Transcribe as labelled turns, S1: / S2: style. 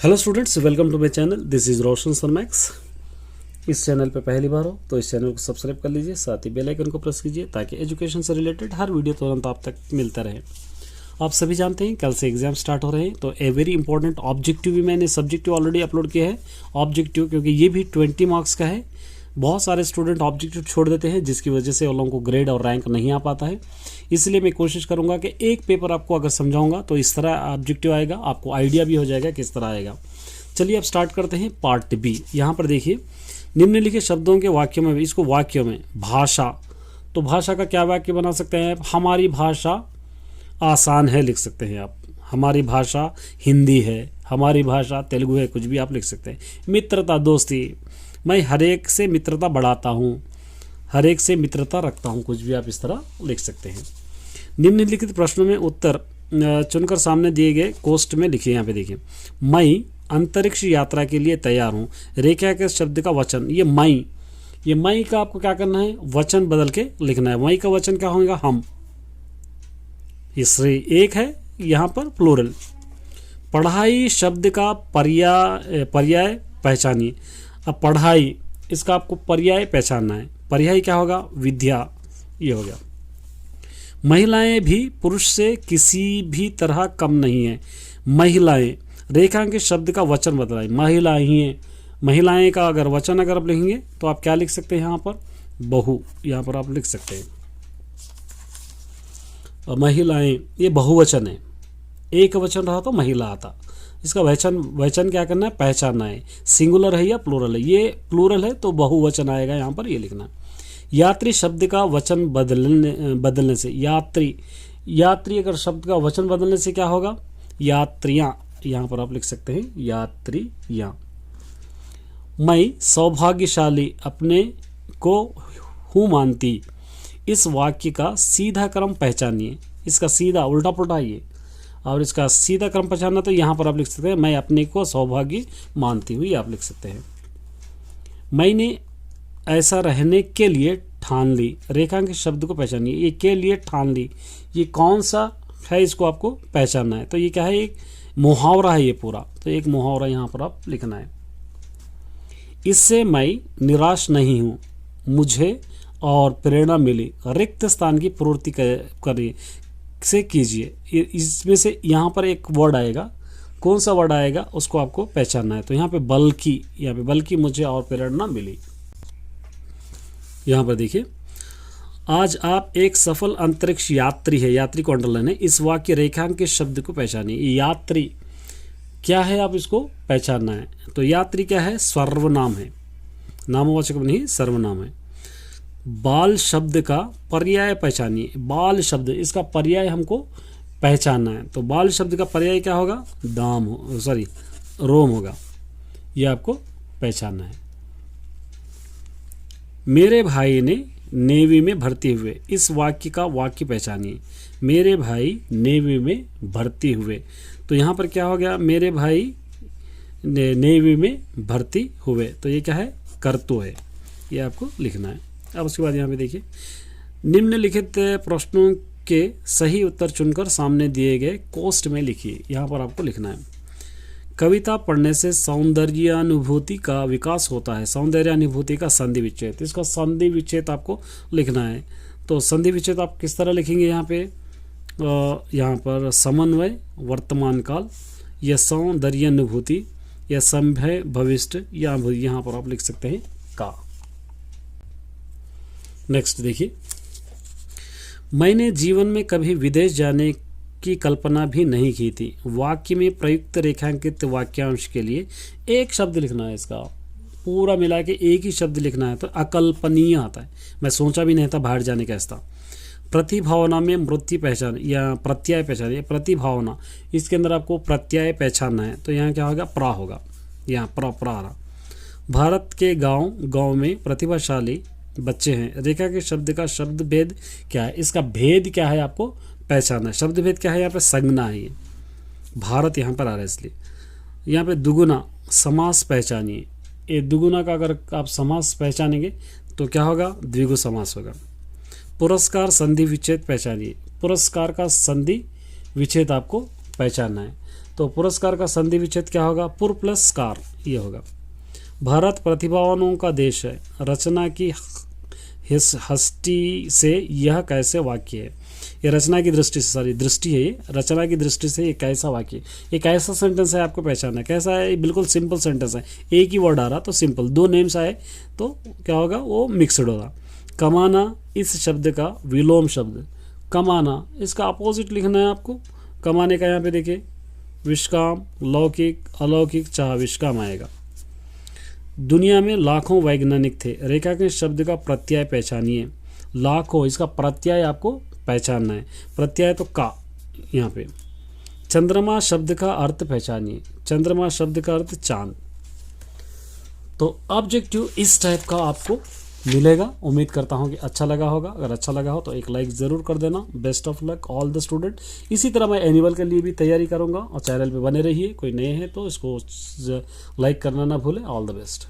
S1: Hello students, welcome to my channel. This is Roshan सरमैक्स। इस channel पे पहली बार हो तो इस चैनल को सब्सक्राइब कर लीजिए, साथ ही बेल आइकन को प्रेस कीजिए ताकि एजुकेशन से रिलेटेड हर वीडियो तुरंत आप तक मिलता रहे। आप सभी जानते हैं कल से एग्जाम स्टार्ट हो रहे हैं, तो ए वेरी इंपॉर्टेंट ऑब्जेक्टिव भी मैंने सब्जेक्टिव ऑलरेडी अपलोड किया है। ऑब्जेक्टिव क्योंकि ये भी 20 मार्क्स का है। बहुत सारे स्टूडेंट ऑब्जेक्टिव छोड़ देते हैं जिसकी वजह से उन लोगों को ग्रेड और रैंक नहीं आ पाता है। इसलिए मैं कोशिश करूंगा कि एक पेपर आपको अगर समझाऊंगा तो इस तरह ऑब्जेक्टिव आएगा, आपको आइडिया भी हो जाएगा किस तरह आएगा। चलिए अब स्टार्ट करते हैं पार्ट बी। यहाँ पर देखिए, निम्नलिखित शब्दों के वाक्यों में, इसको वाक्यों में भाषा, तो भाषा का क्या वाक्य बना सकते हैं? हमारी भाषा आसान है लिख सकते हैं आप। हमारी भाषा हिंदी है, हमारी भाषा तेलुगु है, कुछ भी आप लिख सकते हैं। मित्रता, दोस्ती, मैं हर एक से मित्रता बढ़ाता हूँ, हर एक से मित्रता रखता हूँ, कुछ भी आप इस तरह लिख सकते हैं। निम्नलिखित प्रश्नों में उत्तर चुनकर सामने दिए गए कोष्ठ में लिखिए। यहाँ पे देखिए, मैं अंतरिक्ष यात्रा के लिए तैयार हूँ। रेखा के शब्द का वचन, ये मई का आपको क्या करना है? वचन बदल के लिखना है। मई का वचन क्या होगा? हम। इससे एक है यहाँ पर प्लूरल। पढ़ाई शब्द का पर्याय पहचानिए। अब पढ़ाई, इसका आपको पर्याय पहचानना है। पर्याय क्या होगा? विद्या, ये हो गया। महिलाएं भी पुरुष से किसी भी तरह कम नहीं है। महिलाएं, रेखांकित शब्द का वचन बदलाएं। महिलाएं का अगर वचन अगर आप लिखेंगे तो आप क्या लिख सकते हैं? यहाँ पर बहु, यहाँ पर आप लिख सकते हैं। और महिलाएं ये बहुवचन है, एक वचन रहा तो महिला आता। इसका वचन क्या करना है? पहचानना है। सिंगुलर है या प्लूरल है? ये प्लूरल है तो बहुवचन आएगा, यहाँ पर ये लिखना। यात्री शब्द का वचन बदलने से, यात्री अगर शब्द का वचन बदलने से क्या होगा? यात्रियां, यहाँ पर आप लिख सकते हैं यात्रियां। मैं सौभाग्यशाली अपने को हूँ मानती। इस वाक्य का सीधा क्रम पहचानिए। इसका सीधा उल्टा पुल्टा ये, और इसका सीधा क्रम पहचानना तो यहाँ पर आप लिख सकते हैं मैं अपने को सौभाग्य मानती हूँ, ये आप लिख सकते हैं। मैंने ऐसा रहने के लिए ठान ली। रेखांकित शब्द को पहचानिए। ये के लिए ठान ली, ये कौन सा है? इसको आपको पहचानना है। तो ये क्या है? एक मुहावरा है ये पूरा, तो एक मुहावरा यहाँ पर आप लिखना है। इससे मैं निराश नहीं हूँ, मुझे और प्रेरणा मिली। रिक्त स्थान की पूर्ति करिए से कीजिए। इसमें से यहाँ पर एक वर्ड आएगा, कौन सा वर्ड आएगा उसको आपको पहचानना है। तो यहाँ पे बल्कि, यहाँ पे बल्कि मुझे और प्रेरणा मिली। यहाँ पर देखिए, आज आप एक सफल अंतरिक्ष यात्री है। यात्री को अंडरलाइन है। इस वाक्य रेखांकित शब्द को पहचानिए। यात्री क्या है? आप इसको पहचानना है। तो यात्री क्या है? सर्वनाम है, नामवाचक नहीं, सर्वनाम है। बाल शब्द का पर्याय पहचानिए। बाल शब्द, इसका पर्याय हमको पहचानना है। तो बाल शब्द का पर्याय क्या होगा? रोम होगा, यह आपको पहचानना है। मेरे भाई ने नेवी में भर्ती हुए। इस वाक्य का वाक्य पहचानिए। मेरे भाई नेवी में भर्ती हुए, तो यहाँ पर क्या हो गया? मेरे भाई नेवी में भर्ती हुए, तो ये क्या है? कर्तव्य है, ये आपको लिखना है। अब उसके बाद यहाँ पे देखिए, निम्नलिखित प्रश्नों के सही उत्तर चुनकर सामने दिए गए कोष्ठ में लिखिए। यहाँ पर आपको लिखना है। कविता पढ़ने से सौंदर्यानुभूति का विकास होता है। सौंदर्यानुभूति का संधि विच्छेद, इसका संधि विच्छेद आपको लिखना है। तो संधि विच्छेद आप किस तरह लिखेंगे? यहाँ पर समन्वय वर्तमान काल, या सौंदर्यानुभूति, या संभय भविष्य, या यहाँ पर आप लिख सकते हैं का। नेक्स्ट देखिए, मैंने जीवन में कभी विदेश जाने की कल्पना भी नहीं की थी। वाक्य में प्रयुक्त रेखांकित वाक्यांश के लिए एक शब्द लिखना है। इसका पूरा मिला के एक ही शब्द लिखना है। तो अकल्पनीय आता है, मैं सोचा भी नहीं था बाहर जाने का ऐसा। प्रतिभावना में मृत्यु पहचान या प्रत्यय पहचान, प्रतिभावना, इसके अंदर आपको प्रत्यय पहचानना है। तो यहाँ क्या होगा? प्रा होगा, यहाँ प्रा। भारत के गांव में प्रतिभाशाली बच्चे हैं। रेखा के शब्द का शब्द भेद क्या है? इसका भेद क्या है आपको पहचानना है। शब्द भेद क्या है? यहाँ पे संज्ञा है, ये भारत यहाँ पर आ रहा है इसलिए। यहाँ पे दुगुना समास पहचानिए। ये दुगुना का अगर आप समास पहचानेंगे तो क्या होगा? द्विगु समास होगा। पुरस्कार संधि विच्छेद पहचानिए। पुरस्कार का संधि विच्छेद आपको पहचानना है। तो पुरस्कार का संधि विच्छेद क्या होगा? पुर प्लस कार, ये होगा। भारत प्रतिभावानों का देश है, रचना की हस्ती से यह कैसे वाक्य है? ये रचना की दृष्टि से, सॉरी दृष्टि है, ये रचना की दृष्टि से ये कैसा वाक्य, ये कैसा सेंटेंस है आपको पहचानना है। कैसा है? बिल्कुल सिंपल सेंटेंस है, एक ही वर्ड आ रहा तो सिंपल, दो नेम्स आए तो क्या होगा? वो मिक्सड होगा। कमाना इस शब्द का विलोम शब्द, कमाना इसका अपोजिट लिखना है आपको। कमाने का यहाँ पे देखिए विश्काम, लौकिक, अलौकिक, चाह विश्काम आएगा। दुनिया में लाखों वैज्ञानिक थे, रेखांकित शब्द का प्रत्यय पहचानिए। लाखों, इसका प्रत्यय आपको पहचानना है। प्रत्यय तो का यहाँ पे। चंद्रमा शब्द का अर्थ पहचानिए। चंद्रमा शब्द का अर्थ चांद। तो ऑब्जेक्टिव इस टाइप का आपको मिलेगा। उम्मीद करता हूँ कि अच्छा लगा होगा। अगर अच्छा लगा हो तो एक लाइक ज़रूर कर देना। Best of luck all the student. इसी तरह मैं एनुअल के लिए भी तैयारी करूँगा और चैनल पे बने रहिए। कोई नए हैं तो इसको लाइक करना ना भूलें। All the best.